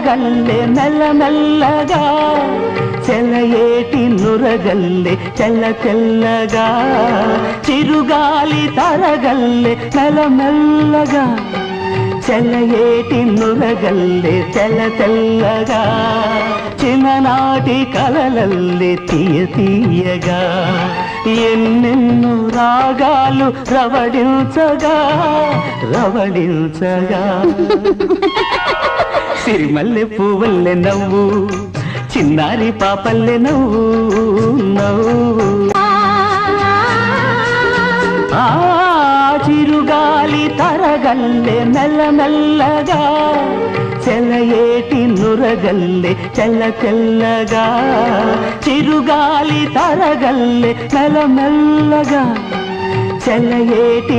తరగల్లే మెల్లమెల్లగా చెలయేటి నురగల్లే తెల్ల తెల్లగా చిరుగాలి తరగల్లే మెల్లమెల్లగా చెలయేటి నురగల్లే తెల్ల తెల్లగా చిన్ననాటి కలలల్లే తీయ తీయగా ఎన్నెన్నో రాగాలు రవడించగా రవడించగా సిరిమల్లె పువ్వుల్లె నవ్వు చిన్నారి పాపల్లె నవ్వు నవ్వు ఆ చిరుగాలి తరగల్లే మెల్లమెల్లగా చెలయేటి నురగల్లే తెల్ల తెల్లగా చిరుగాలి తరగల్లే మెల్లమెల్లగా చెలయేటి